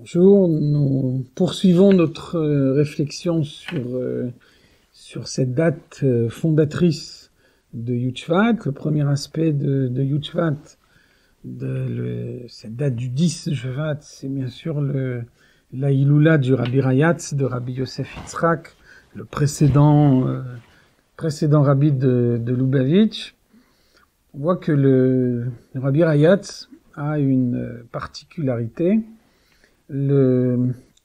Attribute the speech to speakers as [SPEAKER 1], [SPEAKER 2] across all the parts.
[SPEAKER 1] Bonjour, nous poursuivons notre réflexion sur cette date fondatrice de Youtchvat. Le premier aspect de Youtchvat, cette date du 10 Shvat, c'est bien sûr la Iloula du Rabbi Rayatz, de Rabbi Yosef Yitzhak, le précédent rabbi de Lubavitch. On voit que le Rabbi Rayatz a une particularité.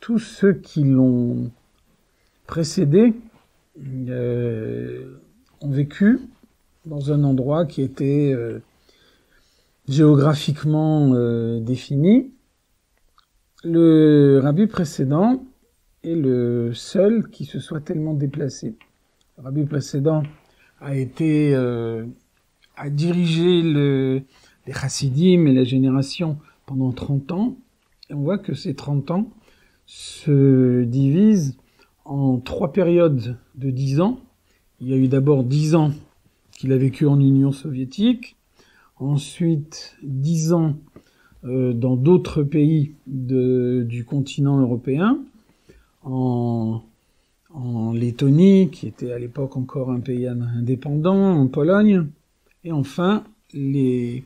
[SPEAKER 1] Tous ceux qui l'ont précédé ont vécu dans un endroit qui était géographiquement défini. Le rabbi précédent est le seul qui se soit tellement déplacé. Le rabbi précédent a dirigé les chassidim et la génération pendant 30 ans. Et on voit que ces 30 ans se divisent en 3 périodes de 10 ans. Il y a eu d'abord 10 ans qu'il a vécu en Union soviétique, ensuite 10 ans dans d'autres pays du continent européen, en Lettonie, qui était à l'époque encore un pays indépendant, en Pologne, et enfin les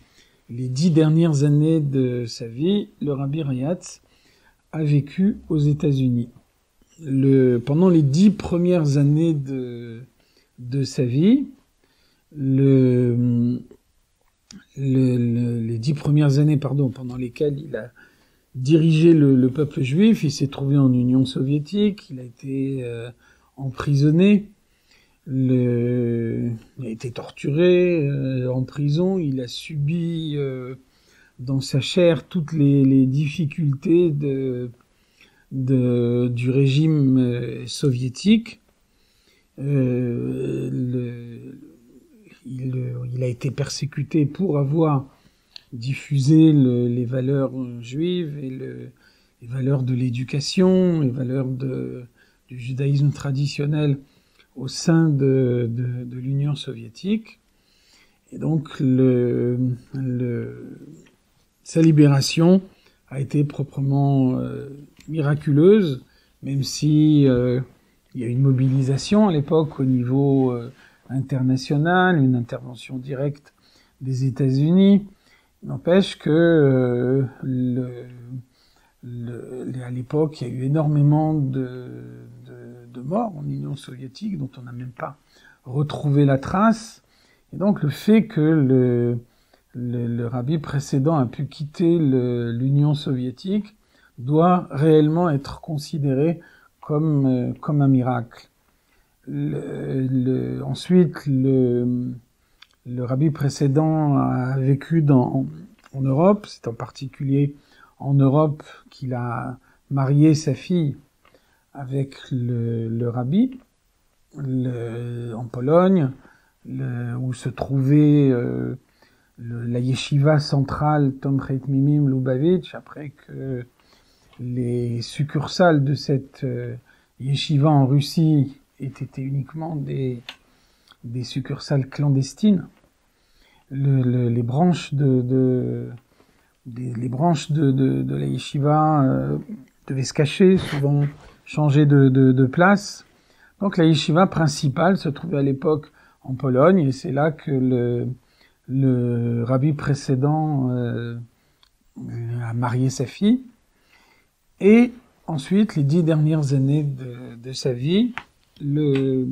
[SPEAKER 1] 10 dernières années de sa vie, le Rabbi Rayatz a vécu aux États-Unis. Pendant les 10 premières années de sa vie, les 10 premières années, pendant lesquelles il a dirigé le peuple juif, il s'est trouvé en Union soviétique, il a été emprisonné, il a été torturé en prison, il a subi dans sa chair toutes les difficultés du régime soviétique. Il a été persécuté pour avoir diffusé les valeurs juives et les valeurs de l'éducation, les valeurs du judaïsme traditionnel au sein de l'Union soviétique. Et donc, sa libération a été proprement miraculeuse, même si il y a une mobilisation à l'époque au niveau international, une intervention directe des États-Unis. N'empêche que à l'époque, il y a eu énormément de morts en Union soviétique, dont on n'a même pas retrouvé la trace. Et donc le fait que le rabbi précédent a pu quitter l'Union soviétique doit réellement être considéré comme un miracle. Ensuite, le rabbi précédent a vécu en Europe, c'est en particulier en Europe qu'il a marié sa fille avec le rabbi, en Pologne, où se trouvait la yeshiva centrale Tomchei Tmimim Lubavitch, après que les succursales de cette yeshiva en Russie aient été uniquement des succursales clandestines. Les branches de la yeshiva devaient se cacher, souvent changer de place. Donc la yeshiva principale se trouvait à l'époque en Pologne, et c'est là que le rabbi précédent a marié sa fille. Et ensuite, les 10 dernières années de sa vie, le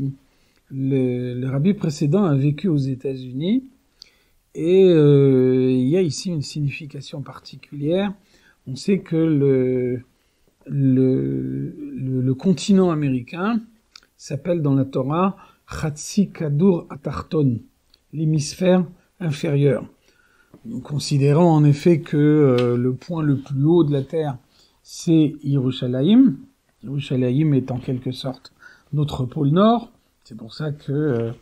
[SPEAKER 1] rabbi précédent a vécu aux États-Unis, et il y a ici une signification particulière. On sait que le continent américain s'appelle dans la Torah Chatzi Kadur Atarton, l'hémisphère inférieur. Nous considérons en effet que le point le plus haut de la Terre, c'est Yerushalayim. Yerushalayim est en quelque sorte notre pôle nord. C'est pour ça que,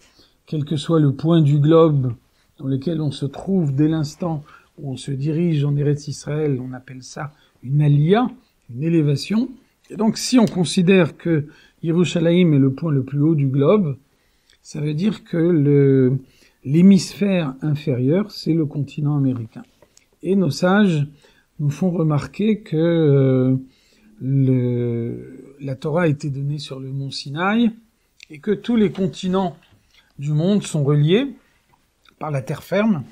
[SPEAKER 1] quel que soit le point du globe dans lequel on se trouve dès l'instant où on se dirige en Eretz Israël, on appelle ça une aliyah, une élévation. Et donc, si on considère que Yerushalayim est le point le plus haut du globe, ça veut dire que l'hémisphère inférieur, c'est le continent américain. Et nos sages nous font remarquer que la Torah a été donnée sur le mont Sinaï et que tous les continents du monde sont reliés par la terre ferme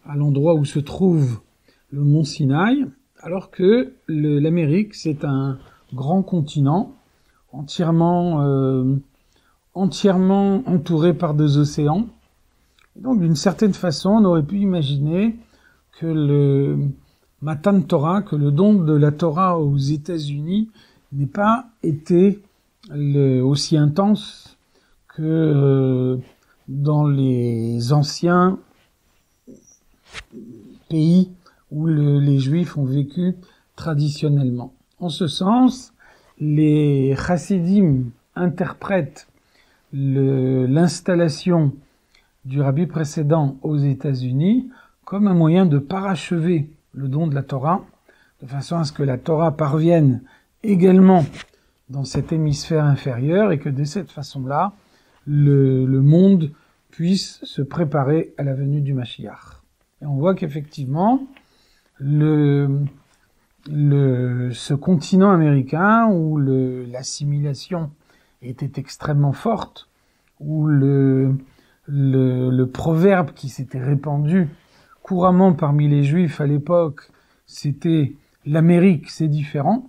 [SPEAKER 1] à l'endroit où se trouve le mont Sinaï, alors que l'Amérique, c'est un grand continent entièrement entouré par deux océans. Et donc, d'une certaine façon, on aurait pu imaginer que le Matan Torah, que le don de la Torah aux États-Unis n'ait pas été aussi intense que dans les anciens pays où les Juifs ont vécu traditionnellement. En ce sens, les chassidim interprètent l'installation du rabbi précédent aux États-Unis comme un moyen de parachever le don de la Torah, de façon à ce que la Torah parvienne également dans cet hémisphère inférieur et que de cette façon-là, le monde puisse se préparer à la venue du Mashiach. Et on voit qu'effectivement, ce continent américain où l'assimilation était extrêmement forte, où le proverbe qui s'était répandu couramment parmi les Juifs à l'époque, c'était « l'Amérique, c'est différent ».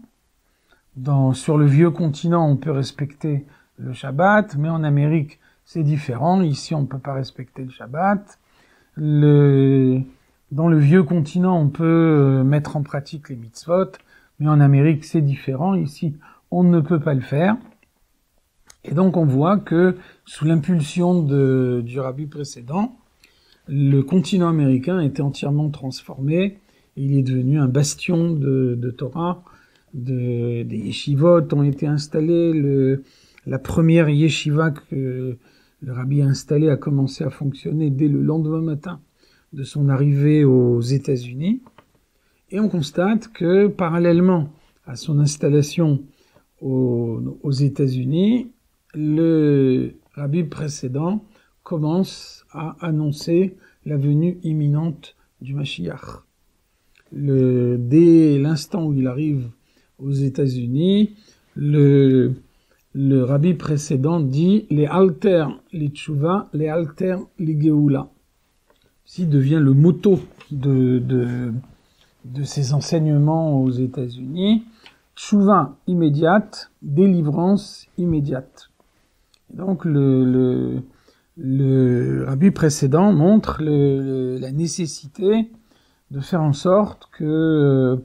[SPEAKER 1] Sur le vieux continent, on peut respecter le Shabbat, mais en Amérique, c'est différent. Ici, on ne peut pas respecter le Shabbat. Dans le vieux continent, on peut mettre en pratique les mitzvot, mais en Amérique, c'est différent. Ici, on ne peut pas le faire. Et donc, on voit que, sous l'impulsion du rabbi précédent, le continent américain a été entièrement transformé. Et il est devenu un bastion de Torah. Des yeshivot ont été installés. La première yeshiva que le rabbi a installée a commencé à fonctionner dès le lendemain matin de son arrivée aux États-Unis. Et on constate que, parallèlement à son installation aux États-Unis, le rabbi précédent commence à annoncer la venue imminente du Mashiach. Dès l'instant où il arrive aux États-Unis, le rabbi précédent dit « les alter, les tchouva, les alter, les geoula ». Ici devient le motto de ses enseignements aux États-Unis. Tchouva immédiate, délivrance immédiate. Et donc le rabbi précédent montre la nécessité de faire en sorte que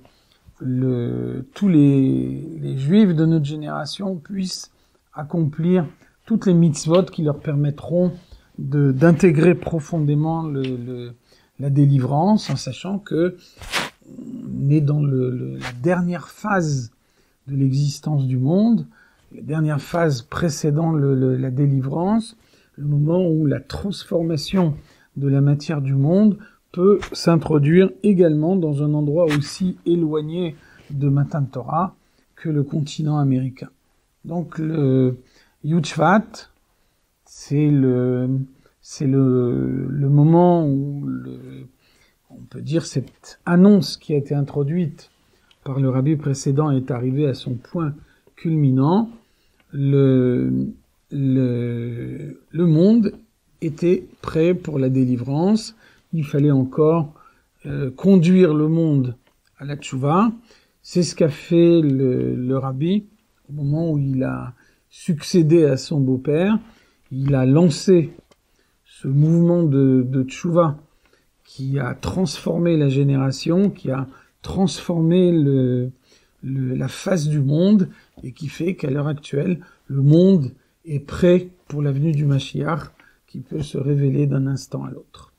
[SPEAKER 1] tous les Juifs de notre génération puissent accomplir toutes les mitzvot qui leur permettront d'intégrer profondément la délivrance, en sachant que on est dans la dernière phase de l'existence du monde, la dernière phase précédant la délivrance, le moment où la transformation de la matière du monde peut s'introduire également dans un endroit aussi éloigné de Matan Torah que le continent américain. Donc le Yud Shvat, c'est le moment où on peut dire cette annonce qui a été introduite par le rabbi précédent est arrivée à son point culminant. Le monde était prêt pour la délivrance. Il fallait encore conduire le monde à la tchouva. C'est ce qu'a fait le rabbi au moment où il a succédé à son beau-père. Il a lancé ce mouvement de tchouva qui a transformé la génération, qui a transformé la face du monde et qui fait qu'à l'heure actuelle, le monde est prêt pour la venue du Mashiach qui peut se révéler d'un instant à l'autre.